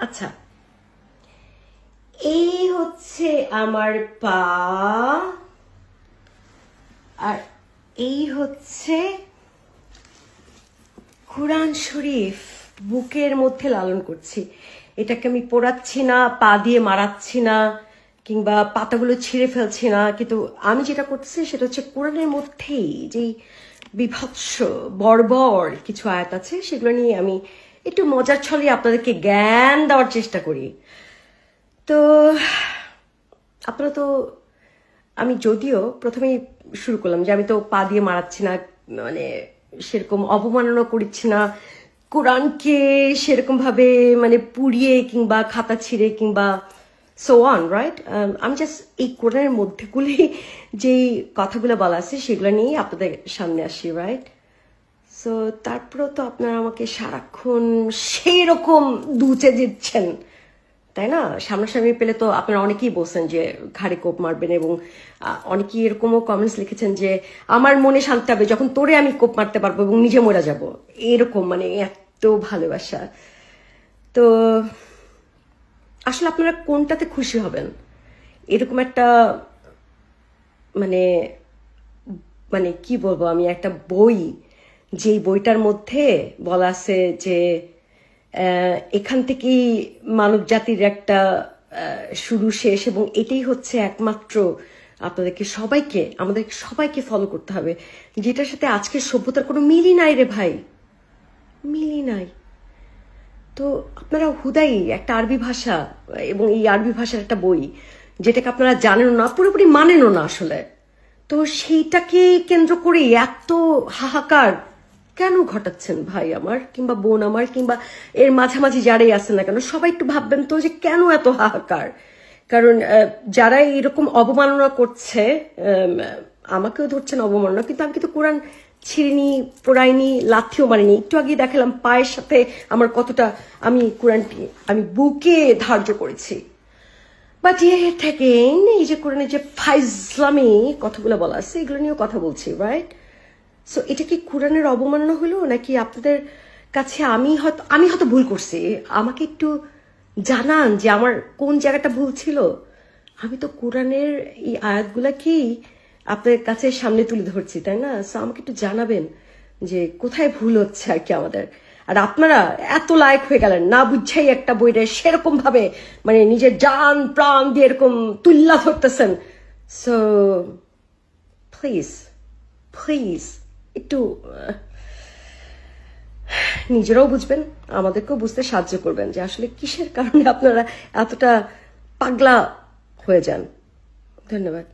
আচ্ছা, এই হচ্ছে আমার পা, আর এই হচ্ছে কুরআন শরীফ বুকের মধ্যে লালন করছি। এটাকে আমি পোড়াচ্ছি না, পা দিয়ে মারাচ্ছি না, কিংবা পাতাগুলো ছিঁড়ে ফেলছি না, কিন্তু আমি যেটা করছি সেটা হচ্ছে কোরআনের মধ্যেই যেই বিভৎস বর্বর কিছু আয়াত আছে সেগুলো নিয়ে আমি একটু মজার ছলে আপনাদেরকে জ্ঞান দেওয়ার চেষ্টা করি। তো আপনারা তো, আমি যদিও প্রথমেই শুরু করলাম যে আমি তো পা দিয়ে মারাচ্ছি না, মানে সেরকম অবমাননা করছি না কোরআনকে, সেরকম ভাবে মানে পুড়িয়ে কিংবা খাতা ছিঁড়ে কিংবা সো অন, রাইট? আমি জাস্ট এই কোরআনের মধ্যেগুলি যেই কথাগুলো বলা আছে সেগুলো নিয়েই আপনাদের সামনে আসি, রাইট? সো তারপরেও তো আপনারা আমাকে সারাক্ষণ সেই রকম দুচে দিচ্ছেন, তাই না? সামনাসামনি পেলে তো আপনারা অনেকেই বলছেন যে ঘাড়ে কোপ মারবেন, এবং অনেকেই এরকমও কমেন্টস লিখেছেন যে আমার মনে শান্তি হবে যখন তোরে আমি কোপ মারতে পারবো এবং নিজে মরে যাব, এরকম মানে এত ভালোবাসা। তো আসলে আপনারা কোনটাতে খুশি হবেন? এরকম একটা মানে মানে কি বলবো আমি, একটা বই, যেই বইটার মধ্যে বলা আছে যে এখান থেকেই মানব জাতির একটা শুরু শেষ, এবং এটাই হচ্ছে একমাত্র আপনাদেরকে সবাইকে, আমাদের সবাইকে ফলো করতে হবে, যেটার সাথে আজকের সভ্যতার কোনো মিলই নাই রে ভাই, মিলই নাই। তো আপনারা হুদাই একটা আরবি ভাষা, এবং এই আরবি ভাষার একটা বই যেটাকে আপনারা জানেনও না, পুরোপুরি মানেনও না আসলে, তো সেইটাকে কেন্দ্র করে এত হাহাকার কেন ঘটাচ্ছেন ভাই আমার, কিংবা বোন আমার, কিংবা এর মাঝামাঝি যারাই আছেন না কেন, সবাই একটু ভাববেন তো যে কেন এত হাহাকার। কারণ যারা এরকম অবমাননা করছে, আমাকেও ধরছেন অবমাননা, কিন্তু আমি কিন্তু কোরআন ছিঁড়িনি, পোড়াইনি, লাথিও মারিনি। একটু আগে দেখালাম পায়ের সাথে আমার কতটা আমি কোরআনটি আমি বুকে ধার্য করেছি। বাট ইয়ে থাকেন এই যে কোরআনে যে ফাইজলামি কথাগুলো বলা আছে এগুলো নিয়েও কথা বলছি, রাইট? সো এটা কি কোরআনের অবমাননা হলো, নাকি আপনাদের কাছে আমি হয়তো ভুল করছি? আমাকে একটু জানান যে আমার কোন জায়গাটা ভুল ছিল। আমি তো কোরআনের এই আয়াতগুলা কি আপনাদের কাছে সামনে তুলে ধরছি, তাই না? সো আমাকে একটু জানাবেন যে কোথায় ভুল হচ্ছে আর কি আমাদের। আর আপনারা এত লায়ক হয়ে গেলেন না বুঝছেই একটা বইটা সেরকম ভাবে মানে নিজের জান প্রাণ দিয়ে এরকম তুল্লা ধরতেছেন। সো প্লিজ প্লিজ একটু নিজেরাও বুঝবেন, আমাদেরকেও বুঝতে সাহায্য করবেন যে আসলে কিসের কারণে আপনারা এতটা পাগলা হয়ে যান। ধন্যবাদ।